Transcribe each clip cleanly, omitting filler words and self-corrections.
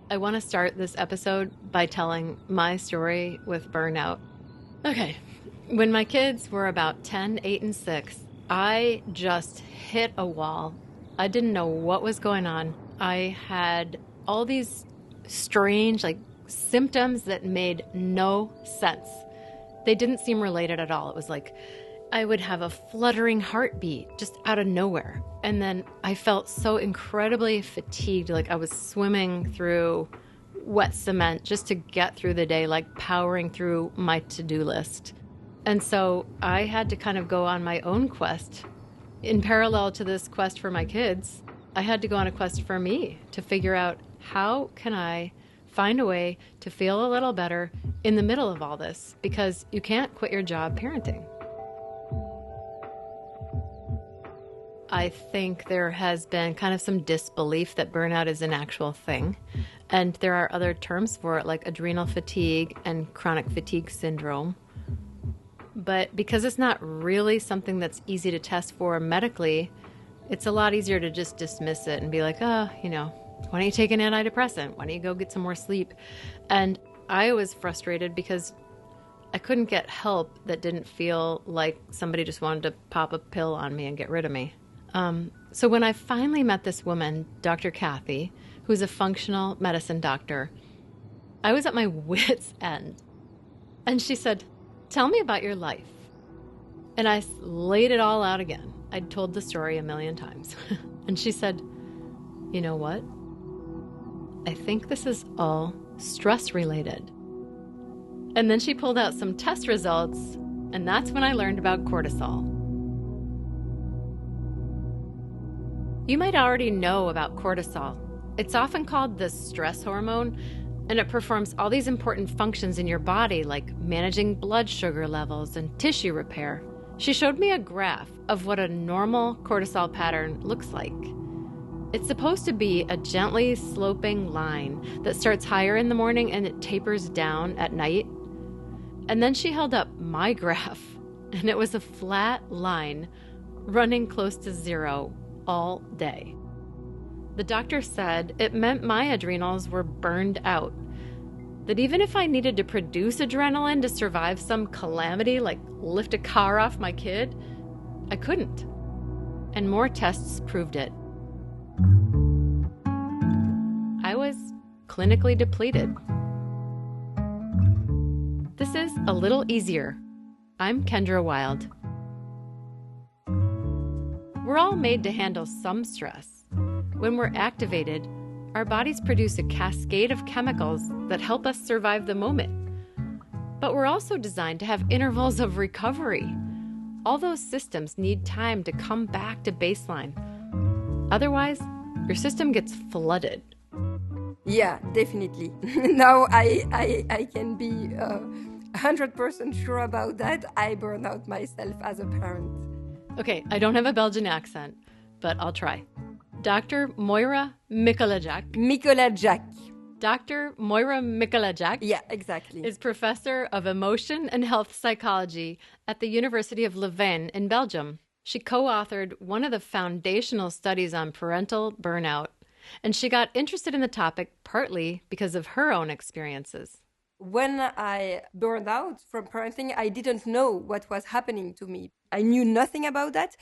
I want to start this episode by telling my story with burnout. Okay, when my kids were about 10, 8, and 6, I just hit a wall. I didn't know what was going on. I had all these strange, symptoms that made no sense. They didn't seem related at all. It was like I would have a fluttering heartbeat just out of nowhere. And then I felt so incredibly fatigued, like I was swimming through wet cement just to get through the day, like powering through my to-do list. And so I had to kind of go on my own quest. In parallel to this quest for my kids, I had to go on a quest for me to figure out how can I find a way to feel a little better in the middle of all this, because you can't quit your job parenting. I think there has been kind of some disbelief that burnout is an actual thing. And there are other terms for it, like adrenal fatigue and chronic fatigue syndrome. But because it's not really something that's easy to test for medically, it's a lot easier to just dismiss it and be like, why don't you take an antidepressant? Why don't you go get some more sleep? And I was frustrated because I couldn't get help that didn't feel like somebody just wanted to pop a pill on me and get rid of me. So when I finally met this woman, Dr. Kathy, who's a functional medicine doctor, I was at my wit's end. And she said, "Tell me about your life." And I laid it all out again. I'd told the story a million times. And she said, "You know what? I think this is all stress related." And then she pulled out some test results, and that's when I learned about cortisol. You might already know about cortisol. It's often called the stress hormone, and it performs all these important functions in your body, like managing blood sugar levels and tissue repair. She showed me a graph of what a normal cortisol pattern looks like. It's supposed to be a gently sloping line that starts higher in the morning and it tapers down at night. And then she held up my graph, and it was a flat line running close to zero all day. The doctor said it meant my adrenals were burned out, that even if I needed to produce adrenaline to survive some calamity like lift a car off my kid, I couldn't. And more tests proved it. I was clinically depleted. This is A Little Easier. I'm Kendra Wild. We're all made to handle some stress. When we're activated, our bodies produce a cascade of chemicals that help us survive the moment. But we're also designed to have intervals of recovery. All those systems need time to come back to baseline. Otherwise, your system gets flooded. Yeah, definitely. Now I can be 100% sure about that. I burn out myself as a parent. Okay, I don't have a Belgian accent, but I'll try. Dr. Moira Mikolajczak. Dr. Moira Mikolajczak. Yeah, exactly. Is professor of emotion and health psychology at the University of Leuven in Belgium. She co-authored one of the foundational studies on parental burnout, and she got interested in the topic partly because of her own experiences. When I burned out from parenting, I didn't know what was happening to me. I knew nothing about that.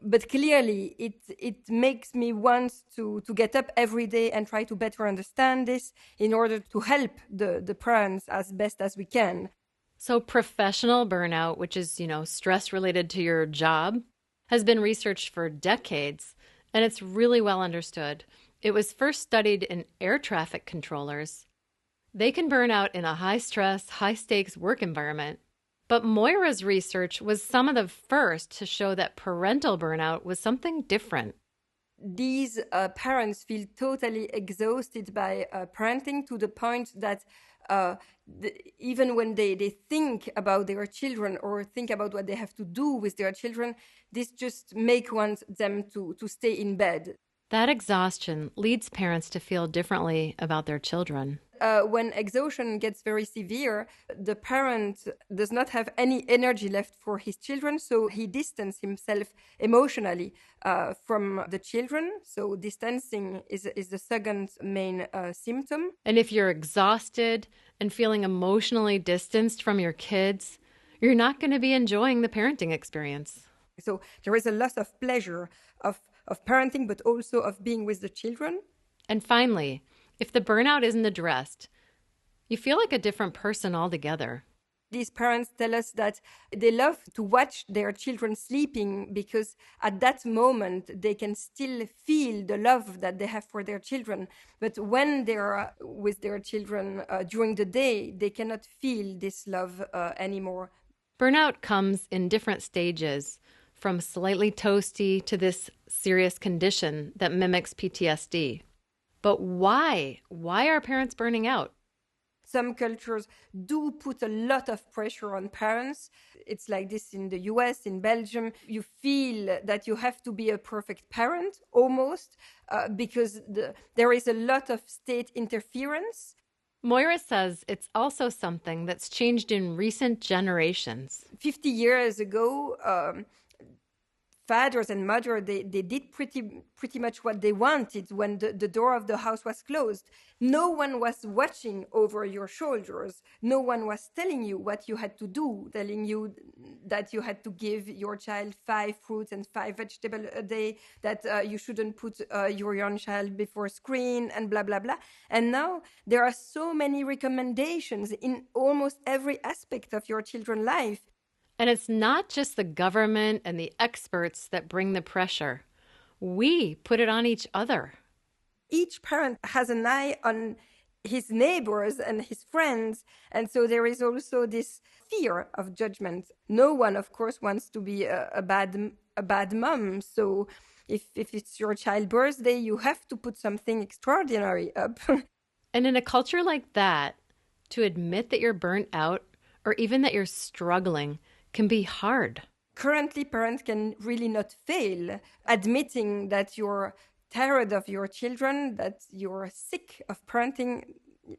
But clearly, it makes me want to get up every day and try to better understand this in order to help the parents as best as we can. So professional burnout, which is, stress related to your job, has been researched for decades, and it's really well understood. It was first studied in air traffic controllers. They can burn out in a high-stress, high-stakes work environment. But Moira's research was some of the first to show that parental burnout was something different. These parents feel totally exhausted by parenting to the point that even when they think about their children or think about what they have to do with their children, this just want them to stay in bed. That exhaustion leads parents to feel differently about their children. When exhaustion gets very severe, the parent does not have any energy left for his children, so he distances himself emotionally from the children. So distancing is the second main symptom. And if you're exhausted and feeling emotionally distanced from your kids, you're not going to be enjoying the parenting experience. So there is a loss of pleasure of parenting, but also of being with the children. And finally, if the burnout isn't addressed, you feel like a different person altogether. These parents tell us that they love to watch their children sleeping because at that moment they can still feel the love that they have for their children. But when they're with their children during the day, they cannot feel this love anymore. Burnout comes in different stages, from slightly toasty to this serious condition that mimics PTSD. But why? Why are parents burning out? Some cultures do put a lot of pressure on parents. It's like this in the US, in Belgium. You feel that you have to be a perfect parent, almost, because there is a lot of state interference. Moira says it's also something that's changed in recent generations. 50 years ago, fathers and mothers, they did pretty much what they wanted when the door of the house was closed. No one was watching over your shoulders. No one was telling you what you had to do, telling you that you had to give your child 5 fruits and 5 vegetables a day, that you shouldn't put your young child before a screen, and blah, blah, blah. And now there are so many recommendations in almost every aspect of your children's life. And it's not just the government and the experts that bring the pressure. We put it on each other. Each parent has an eye on his neighbors and his friends. And so there is also this fear of judgment. No one, of course, wants to be a bad mom. So if it's your child's birthday, you have to put something extraordinary up. And in a culture like that, to admit that you're burnt out or even that you're struggling can be hard. Currently, parents can really not fail admitting that you're tired of your children, that you're sick of parenting.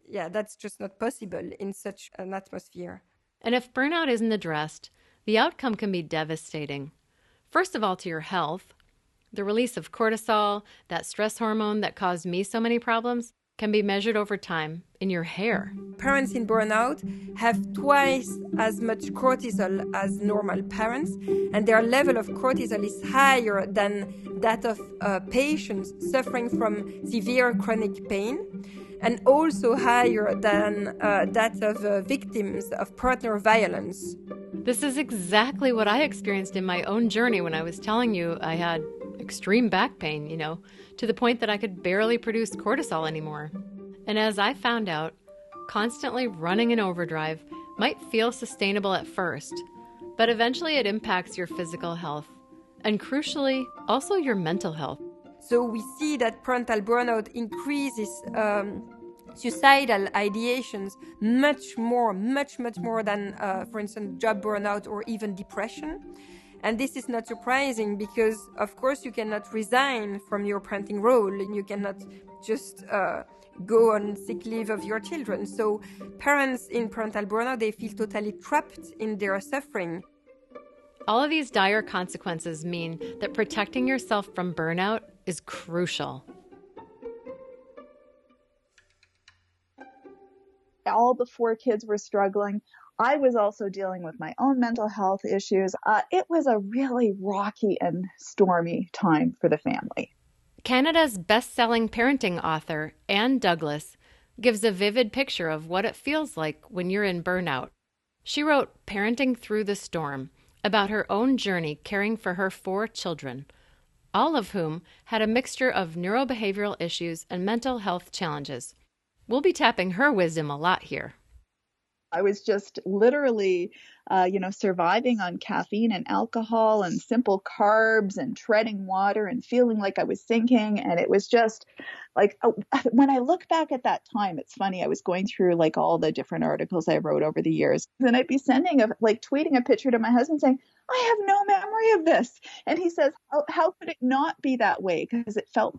Yeah, that's just not possible in such an atmosphere. And if burnout isn't addressed, the outcome can be devastating. First of all, to your health. The release of cortisol, that stress hormone that caused me so many problems, can be measured over time in your hair. Parents in burnout have twice as much cortisol as normal parents, and their level of cortisol is higher than that of patients suffering from severe chronic pain, and also higher than that of victims of partner violence. This is exactly what I experienced in my own journey when I was telling you I had extreme back pain, to the point that I could barely produce cortisol anymore. And as I found out, constantly running in overdrive might feel sustainable at first, but eventually it impacts your physical health and, crucially, also your mental health. So we see that parental burnout increases suicidal ideations much more than, for instance, job burnout or even depression. And this is not surprising because, of course, you cannot resign from your parenting role and you cannot just go on sick leave of your children. So parents in parental burnout, they feel totally trapped in their suffering. All of these dire consequences mean that protecting yourself from burnout is crucial. All the 4 kids were struggling. I was also dealing with my own mental health issues. It was a really rocky and stormy time for the family. Canada's best-selling parenting author, Anne Douglas, gives a vivid picture of what it feels like when you're in burnout. She wrote Parenting Through the Storm about her own journey caring for her 4 children, all of whom had a mixture of neurobehavioral issues and mental health challenges. We'll be tapping her wisdom a lot here. I was just literally, surviving on caffeine and alcohol and simple carbs and treading water and feeling like I was sinking. And it was just like, when I look back at that time, it's funny. I was going through like all the different articles I wrote over the years. And I'd be tweeting a picture to my husband saying, I have no memory of this. And he says, how could it not be that way? Because it felt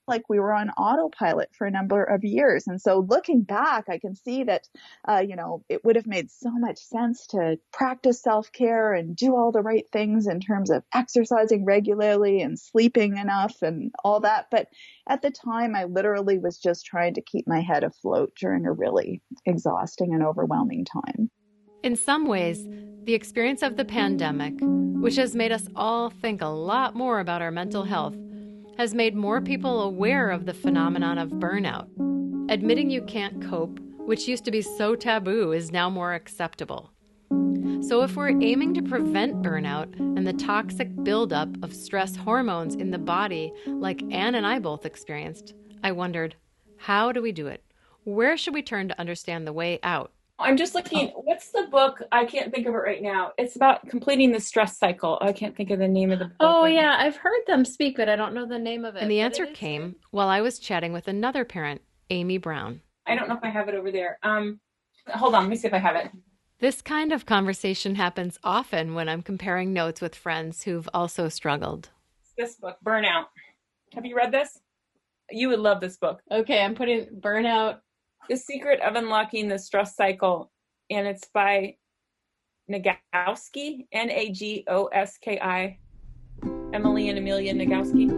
like we were on autopilot for a number of years. And so looking back, I can see that, it would have made so much sense to practice self-care and do all the right things in terms of exercising regularly and sleeping enough and all that. But at the time, I literally was just trying to keep my head afloat during a really exhausting and overwhelming time. In some ways, the experience of the pandemic, which has made us all think a lot more about our mental health, has made more people aware of the phenomenon of burnout. Admitting you can't cope, which used to be so taboo, is now more acceptable. So if we're aiming to prevent burnout and the toxic buildup of stress hormones in the body like Anne and I both experienced, I wondered, how do we do it? Where should we turn to understand the way out? I'm just looking, what's the book? I can't think of it right now. It's about completing the stress cycle. I can't think of the name of the book. Oh, yeah, I've heard them speak, but I don't know the name of it. And the answer came while I was chatting with another parent, Amy Brown. I don't know if I have it over there. Hold on, let me see if I have it. This kind of conversation happens often when I'm comparing notes with friends who've also struggled. This book, Burnout. Have you read this? You would love this book. Okay, I'm putting Burnout. The Secret of Unlocking the Stress Cycle, and it's by Nagoski, Nagoski, Emily and Amelia Nagoski.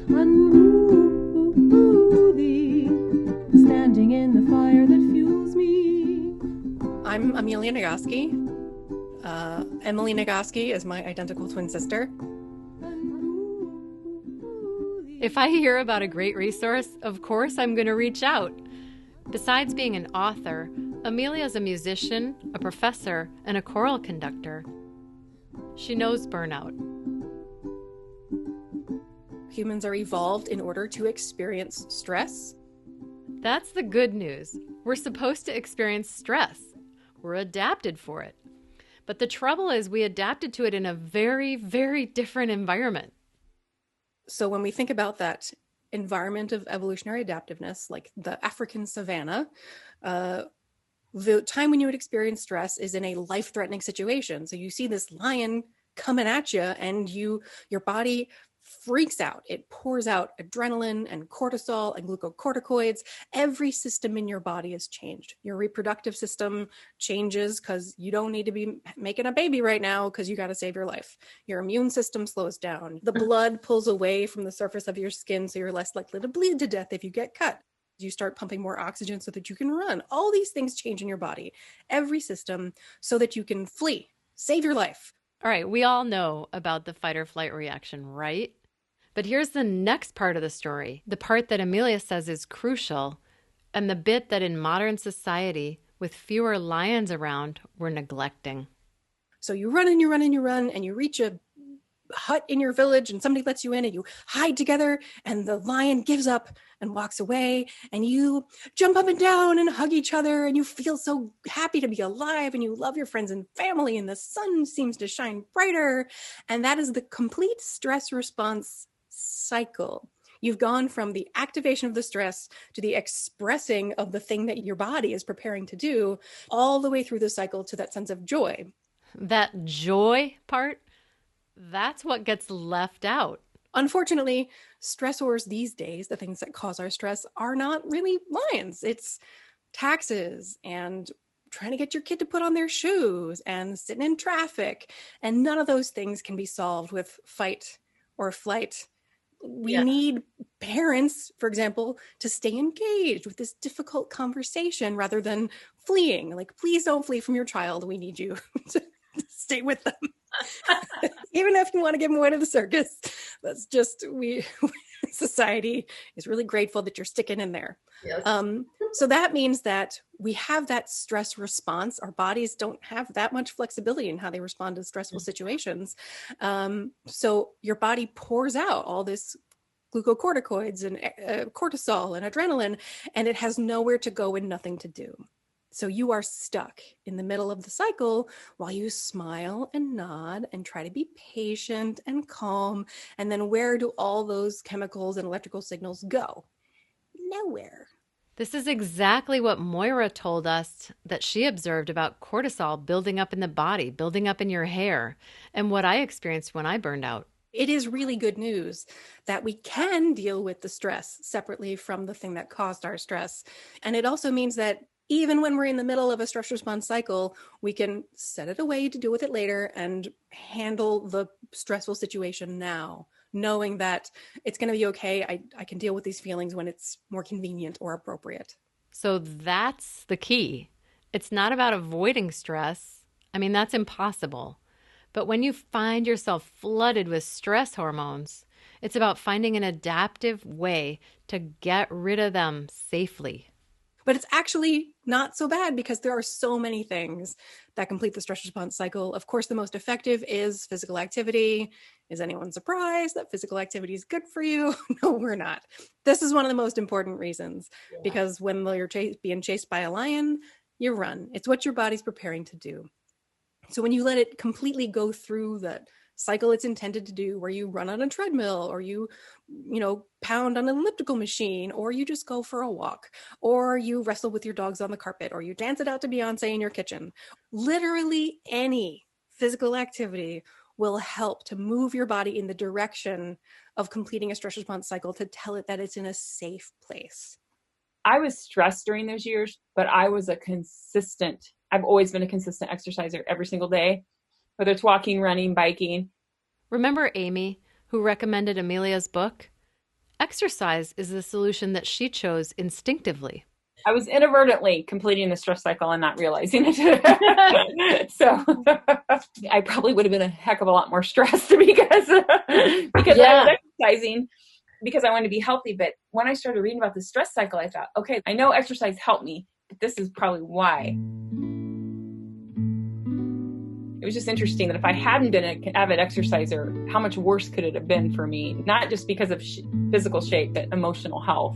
Unruly, standing in the fire that fuels me. I'm Amelia Nagoski. Emily Nagoski is my identical twin sister. If I hear about a great resource, of course I'm going to reach out. Besides being an author, Amelia is a musician, a professor, and a choral conductor. She knows burnout. Humans are evolved in order to experience stress. That's the good news. We're supposed to experience stress. We're adapted for it. But the trouble is we adapted to it in a very, very different environment. So when we think about that environment of evolutionary adaptiveness, like the African savanna, the time when you would experience stress is in a life-threatening situation. So you see this lion coming at you and your body freaks out. It pours out adrenaline and cortisol and glucocorticoids. Every system in your body is changed. Your reproductive system changes because you don't need to be making a baby right now because you got to save your life. Your immune system slows down. The blood pulls away from the surface of your skin, so you're less likely to bleed to death if you get cut. You start pumping more oxygen so that you can run. All these things change in your body, every system, so that you can flee, save your life. All right, we all know about the fight or flight reaction, right? But here's the next part of the story, the part that Amelia says is crucial, and the bit that in modern society, with fewer lions around, we're neglecting. So you run and you run and you run, and you reach a hut in your village and somebody lets you in and you hide together and the lion gives up and walks away and you jump up and down and hug each other and you feel so happy to be alive and you love your friends and family and the sun seems to shine brighter. And that is the complete stress response cycle. You've gone from the activation of the stress to the expressing of the thing that your body is preparing to do, all the way through the cycle to that sense of joy. That joy part, that's what gets left out. Unfortunately, stressors these days, the things that cause our stress, are not really lions. It's taxes and trying to get your kid to put on their shoes and sitting in traffic. And none of those things can be solved with fight or flight. We need parents, for example, to stay engaged with this difficult conversation rather than fleeing. Like, please don't flee from your child. We need you to stay with them. Even if you want to give them away to the circus. That's just, society is really grateful that you're sticking in there. Yes. So that means that we have that stress response. Our bodies don't have that much flexibility in how they respond to stressful situations. So your body pours out all this glucocorticoids and cortisol and adrenaline, and it has nowhere to go and nothing to do. So you are stuck in the middle of the cycle while you smile and nod and try to be patient and calm. And then where do all those chemicals and electrical signals go? Nowhere. This is exactly what Moira told us that she observed about cortisol building up in the body, building up in your hair, and what I experienced when I burned out. It is really good news that we can deal with the stress separately from the thing that caused our stress. And it also means that even when we're in the middle of a stress response cycle, we can set it away to deal with it later and handle the stressful situation now, knowing that it's going to be okay. I can deal with these feelings when it's more convenient or appropriate. So that's the key. It's not about avoiding stress. I mean, that's impossible. But when you find yourself flooded with stress hormones, it's about finding an adaptive way to get rid of them safely. But it's actually not so bad because there are so many things that complete the stress response cycle. Of course, the most effective is physical activity. Is anyone surprised that physical activity is good for you? No, we're not. This is one of the most important reasons, because when you're being chased by a lion, you run. It's what your body's preparing to do. So when you let it completely go through that cycle it's intended to do, where you run on a treadmill, or you pound on an elliptical machine, or you just go for a walk, or you wrestle with your dogs on the carpet, or you dance it out to Beyonce in your kitchen, literally any physical activity will help to move your body in the direction of completing a stress response cycle, to tell it that it's in a safe place. I was stressed during those years, but I've always been a consistent exerciser every single day, whether it's walking, running, biking. Remember Amy, who recommended Amelia's book? Exercise is the solution that she chose instinctively. I was inadvertently completing the stress cycle and not realizing it. So I probably would have been a heck of a lot more stressed because I was exercising because I wanted to be healthy. But when I started reading about the stress cycle, I thought, okay, I know exercise helped me, but this is probably why. It was just interesting that if I hadn't been an avid exerciser, how much worse could it have been for me? Not just because of physical shape, but emotional health.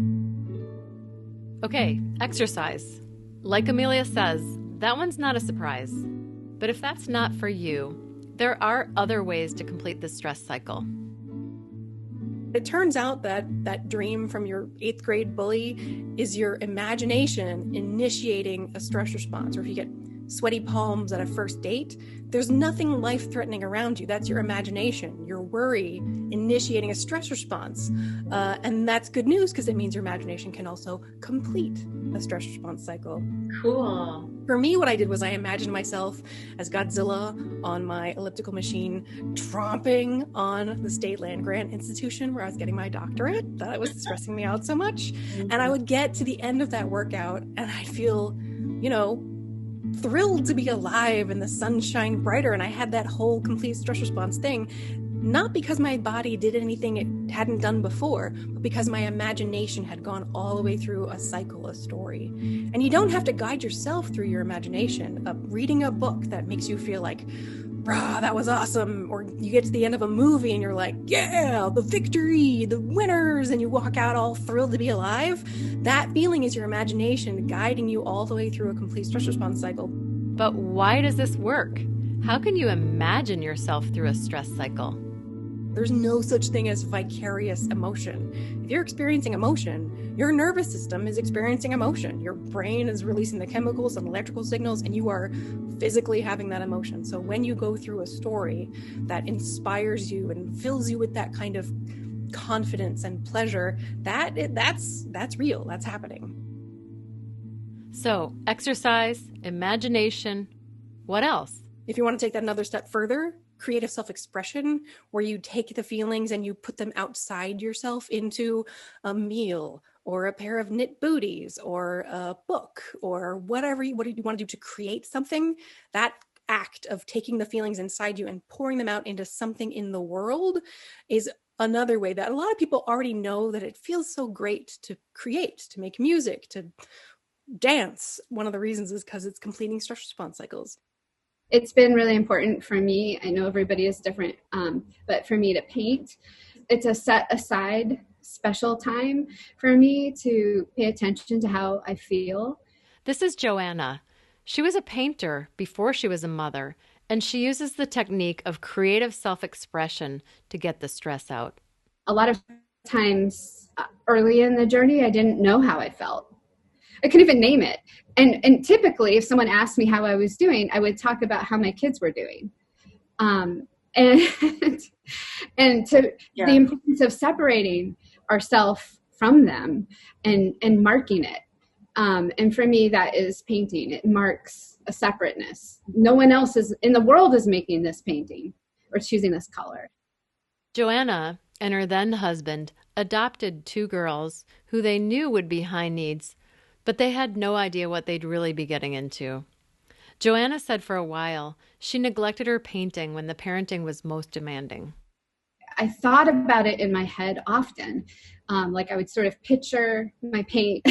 Okay, exercise. Like Amelia says, that one's not a surprise. But if that's not for you, there are other ways to complete the stress cycle. It turns out that dream from your 8th grade bully is your imagination initiating a stress response. Or if you get sweaty palms at a first date, there's nothing life-threatening around you. That's your imagination, your worry initiating a stress response. And that's good news, because it means your imagination can also complete a stress response cycle. Cool. For me, what I did was I imagined myself as Godzilla on my elliptical machine, tromping on the state land grant institution where I was getting my doctorate. That was stressing me out so much. And I would get to the end of that workout and I'd feel, thrilled to be alive and the sun shine brighter. And I had that whole complete stress response thing, not because my body did anything it hadn't done before, but because my imagination had gone all the way through a cycle, a story. And you don't have to guide yourself through your imagination. Reading a book that makes you feel like, brah, that was awesome. Or you get to the end of a movie and you're like, yeah, the victory, the winners, and you walk out all thrilled to be alive. That feeling is your imagination guiding you all the way through a complete stress response cycle. But why does this work? How can you imagine yourself through a stress cycle? There's no such thing as vicarious emotion. If you're experiencing emotion, your nervous system is experiencing emotion. Your brain is releasing the chemicals and electrical signals, and you are physically having that emotion. So when you go through a story that inspires you and fills you with that kind of confidence and pleasure, that's real. That's happening. So, exercise, imagination, what else? If you want to take that another step further, creative self-expression, where you take the feelings and you put them outside yourself into a meal or a pair of knit booties or a book or whatever what you want to do to create something. That act of taking the feelings inside you and pouring them out into something in the world is another way that a lot of people already know that it feels so great to create, to make music, to dance. One of the reasons is because it's completing stress response cycles. It's been really important for me. I know everybody is different, but for me to paint, it's a set aside special time for me to pay attention to how I feel. This is Joanna. She was a painter before she was a mother, and she uses the technique of creative self-expression to get the stress out. A lot of times early in the journey, I didn't know how I felt. I couldn't even name it. And typically, if someone asked me how I was doing, I would talk about how my kids were doing. And and and to the importance of separating ourselves from them and marking it. And for me, that is painting. It marks a separateness. No one else is in the world is making this painting or choosing this color. Joanna and her then husband adopted 2 girls who they knew would be high needs, but they had no idea what they'd really be getting into. Joanna said for a while she neglected her painting when the parenting was most demanding. I thought about it in my head often. Like I would sort of picture my paint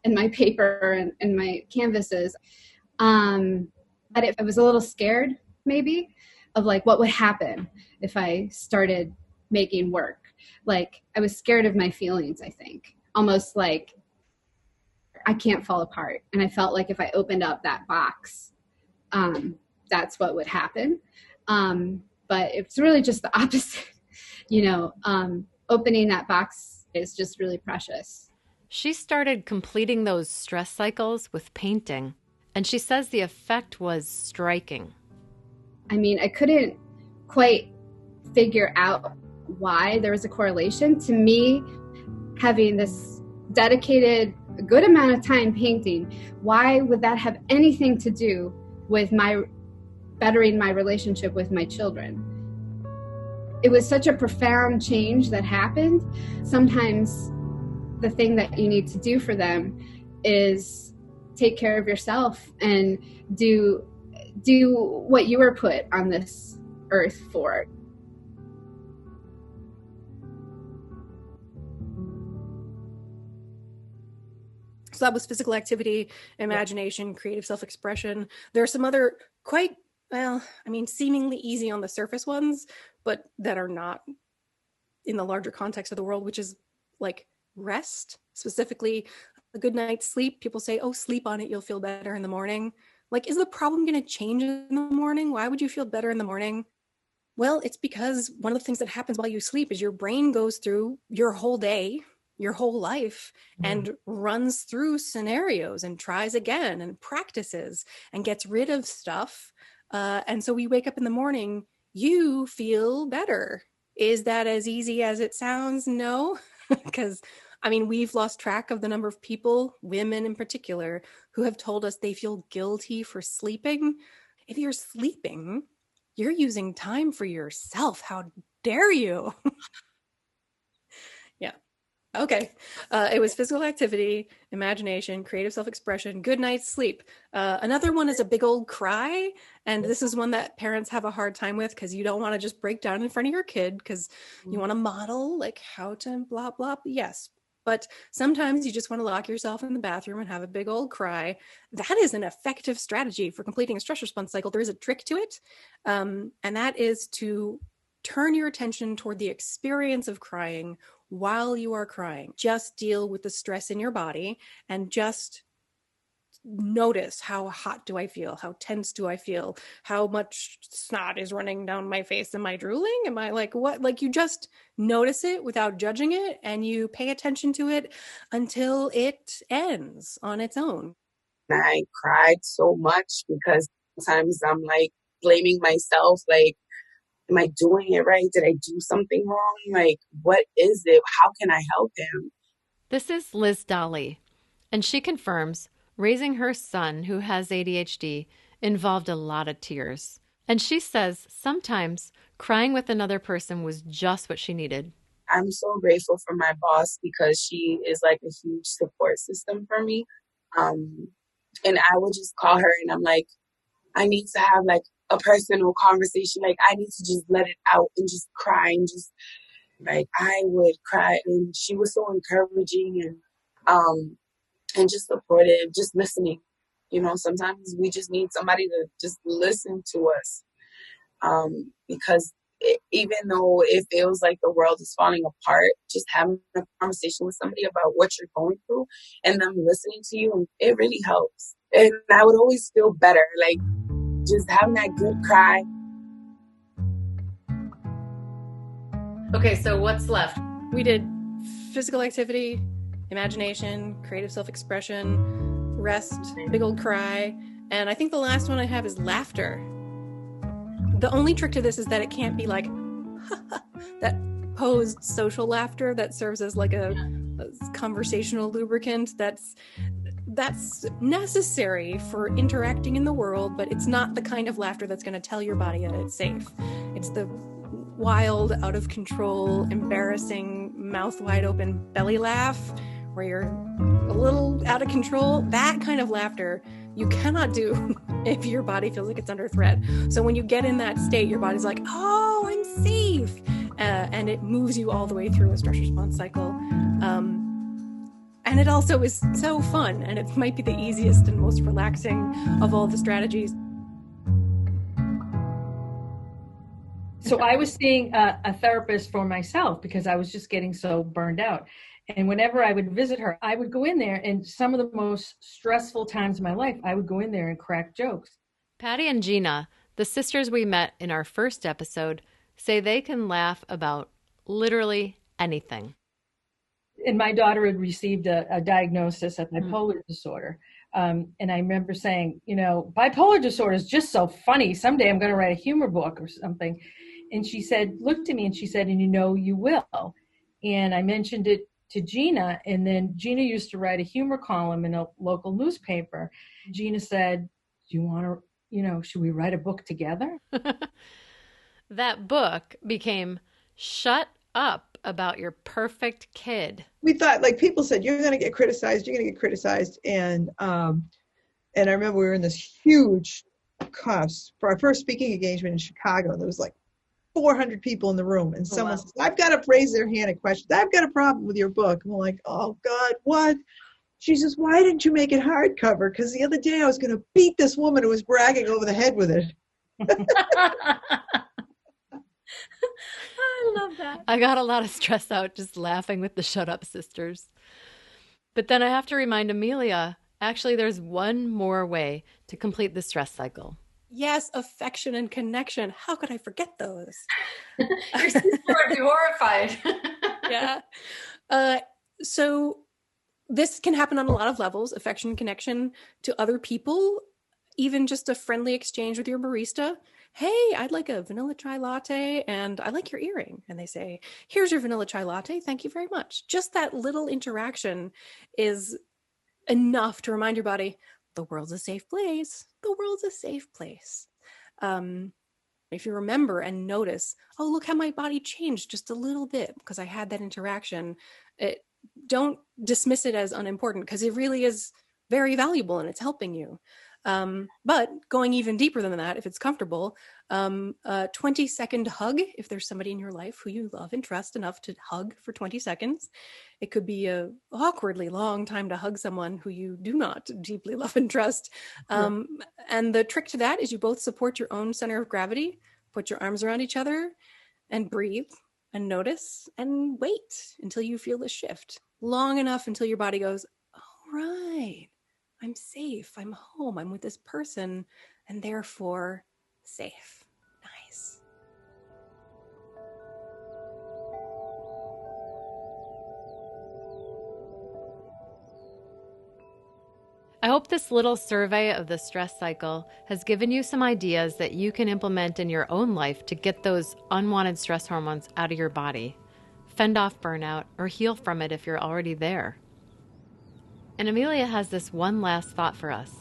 and my paper and my canvases. But I was a little scared maybe of like what would happen if I started making work. Like I was scared of my feelings, I think. Almost like I can't fall apart. And I felt like if I opened up that box, that's what would happen. But it's really just the opposite. Opening that box is just really precious. She started completing those stress cycles with painting, and she says the effect was striking. I mean, I couldn't quite figure out why there was a correlation to me having this dedicated a good amount of time painting. Why would that have anything to do with my bettering my relationship with my children? It was such a profound change that happened. Sometimes the thing that you need to do for them is take care of yourself and do what you were put on this earth for. So that was physical activity, imagination, creative self-expression. There are some other seemingly easy on the surface ones, but that are not in the larger context of the world, which is like rest, specifically a good night's sleep. People say, oh, sleep on it, you'll feel better in the morning. Like, is the problem going to change in the morning? Why would you feel better in the morning? Well, it's because one of the things that happens while you sleep is your brain goes through your whole day, your whole life, and runs through scenarios and tries again and practices and gets rid of stuff. And so we wake up in the morning, you feel better. Is that as easy as it sounds? No, because we've lost track of the number of people, women in particular, who have told us they feel guilty for sleeping. If you're sleeping, you're using time for yourself. How dare you? Yeah. Okay. It was physical activity, imagination, creative self-expression, good night's sleep. Another one is a big old cry. And this is one that parents have a hard time with because you don't want to just break down in front of your kid because you want to model like how to blah, blah. Yes. But sometimes you just want to lock yourself in the bathroom and have a big old cry. That is an effective strategy for completing a stress response cycle. There is a trick to it. And that is to turn your attention toward the experience of crying while you are crying. Just deal with the stress in your body and just notice, how hot do I feel? How tense do I feel? How much snot is running down my face? Am I drooling? Am I like what? Like, you just notice it without judging it and you pay attention to it until it ends on its own. I cried so much because sometimes I'm like blaming myself, like, am I doing it right? Did I do something wrong? Like, what is it? How can I help him? This is Lisdaly, and she confirms raising her son, who has ADHD, involved a lot of tears. And she says sometimes crying with another person was just what she needed. I'm so grateful for my boss because she is like a huge support system for me. And I would just call her and I'm like, I need to have like a personal conversation. Like, I need to just let it out and just cry and just like, I would cry. And she was so encouraging and just supportive, just listening. You know, sometimes we just need somebody to just listen to us. Because even though it feels like the world is falling apart, just having a conversation with somebody about what you're going through and them listening to you, it really helps. And I would always feel better, like just having that good cry. Okay, so what's left? We did physical activity, imagination, creative self-expression, rest, big old cry, and I think the last one I have is laughter. The only trick to this is that it can't be like that posed social laughter that serves as like a conversational lubricant. That's necessary for interacting in the world, but it's not the kind of laughter that's going to tell your body that it's safe. It's the wild, out of control, embarrassing, mouth wide open belly laugh where you're a little out of control. That kind of laughter you cannot do if your body feels like it's under threat. So when you get in that state, your body's like, oh, I'm safe. And it moves you all the way through a stress response cycle. And it also is so fun, and it might be the easiest and most relaxing of all the strategies. So I was seeing a therapist for myself because I was just getting so burned out. And whenever I would visit her, I would go in there, and some of the most stressful times of my life, I would go in there and crack jokes. Patty and Gina, the sisters we met in our first episode, say they can laugh about literally anything. And my daughter had received a diagnosis of bipolar disorder. And I remember saying, bipolar disorder is just so funny. Someday I'm going to write a humor book or something. And she said, looked at me and she said, and you will. And I mentioned it to Gina. And then Gina used to write a humor column in a local newspaper. Gina said, do you want to, should we write a book together? That book became Shut Up About Your Perfect Kid. We thought, like, people said, you're going to get criticized. And I remember we were in this huge cuffs for our first speaking engagement in Chicago. There was like 400 people in the room. And someone says, I've got to raise their hand and question. I've got a problem with your book. And we're like, oh God, what? She says, why didn't you make it hardcover? Because the other day I was going to beat this woman who was bragging over the head with it. I love that. I got a lot of stress out just laughing with the Shut Up sisters. But then I have to remind Amelia, actually, there's one more way to complete the stress cycle. Yes, affection and connection. How could I forget those? Your sister would be horrified. Yeah. So this can happen on a lot of levels, affection and connection to other people, even just a friendly exchange with your barista. Hey, I'd like a vanilla chai latte and I like your earring. And they say, here's your vanilla chai latte. Thank you very much. Just that little interaction is enough to remind your body, the world's a safe place. The world's a safe place. If you remember and notice, oh, look how my body changed just a little bit because I had that interaction. Don't dismiss it as unimportant because it really is very valuable and it's helping you. But going even deeper than that, if it's comfortable, a 20-second hug, if there's somebody in your life who you love and trust enough to hug for 20 seconds, it could be a awkwardly long time to hug someone who you do not deeply love and trust. And the trick to that is you both support your own center of gravity, put your arms around each other and breathe and notice and wait until you feel the shift long enough until your body goes, all right. I'm safe, I'm home, I'm with this person, and therefore safe. Nice. I hope this little survey of the stress cycle has given you some ideas that you can implement in your own life to get those unwanted stress hormones out of your body, fend off burnout, or heal from it if you're already there. And Amelia has this one last thought for us.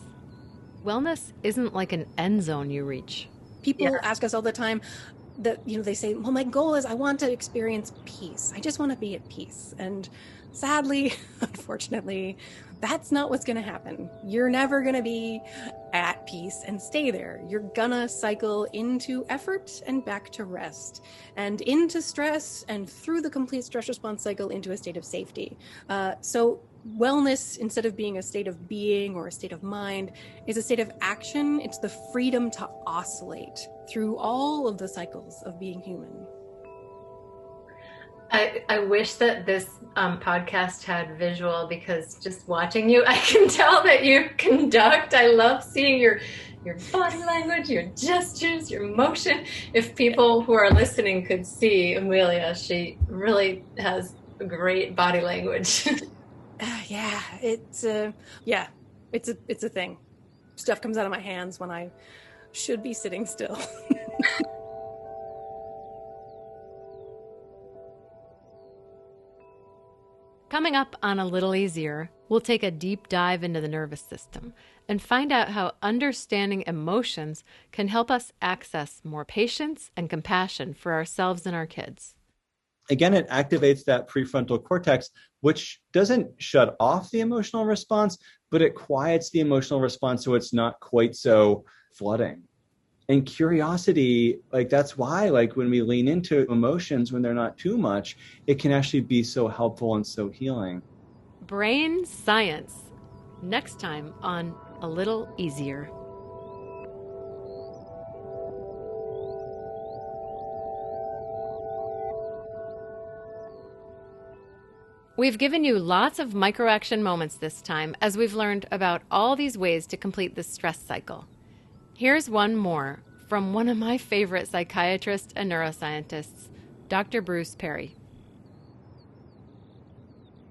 Wellness isn't like an end zone you reach. People ask us all the time that, they say, well, my goal is I want to experience peace. I just want to be at peace. And sadly, unfortunately, that's not what's going to happen. You're never going to be at peace and stay there. You're going to cycle into effort and back to rest and into stress and through the complete stress response cycle into a state of safety. So wellness, instead of being a state of being or a state of mind, is a state of action. It's the freedom to oscillate through all of the cycles of being human. I wish that this podcast had visual because just watching you, I can tell that you conduct. I love seeing your body language, your gestures, your motion. If people who are listening could see Amelia, she really has great body language. It's a thing. Stuff comes out of my hands when I should be sitting still. Coming up on A Little Easier, we'll take a deep dive into the nervous system and find out how understanding emotions can help us access more patience and compassion for ourselves and our kids. Again, it activates that prefrontal cortex, which doesn't shut off the emotional response, but it quiets the emotional response so it's not quite so flooding. And curiosity, like that's why, like when we lean into emotions, when they're not too much, it can actually be so helpful and so healing. Brain science, next time on A Little Easier. We've given you lots of micro-action moments this time as we've learned about all these ways to complete the stress cycle. Here's one more from one of my favorite psychiatrists and neuroscientists, Dr. Bruce Perry.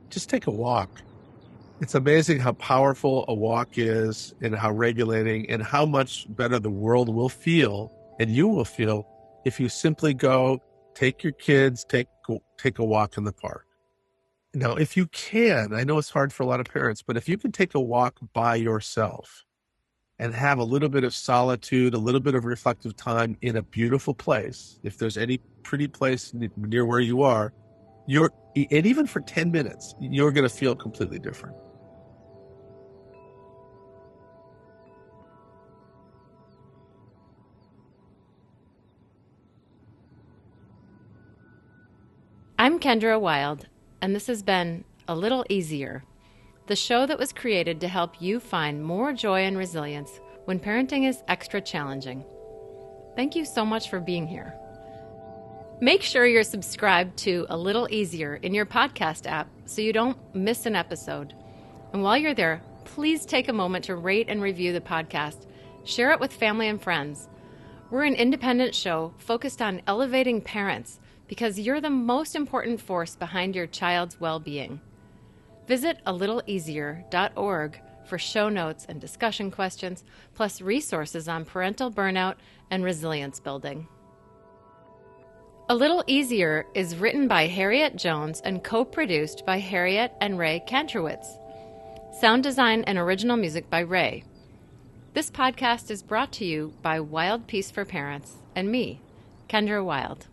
Just take a walk. It's amazing how powerful a walk is and how regulating and how much better the world will feel and you will feel if you simply go take your kids, take a walk in the park. Now, if you can, I know it's hard for a lot of parents, but if you can take a walk by yourself and have a little bit of solitude, a little bit of reflective time in a beautiful place, if there's any pretty place near where you are, and even for 10 minutes, you're going to feel completely different. I'm Kendra Wild, and this has been A Little Easier, the show that was created to help you find more joy and resilience when parenting is extra challenging. Thank you so much for being here. Make sure you're subscribed to A Little Easier in your podcast app so you don't miss an episode. And while you're there, please take a moment to rate and review the podcast. Share it with family and friends. We're an independent show focused on elevating parents because you're the most important force behind your child's well-being. Visit alittle.easier.org for show notes and discussion questions, plus resources on parental burnout and resilience building. A Little Easier is written by Harriet Jones and co-produced by Harriet and Ray Kantrowitz. Sound design and original music by Ray. This podcast is brought to you by Wild Peace for Parents and me, Kendra Wild.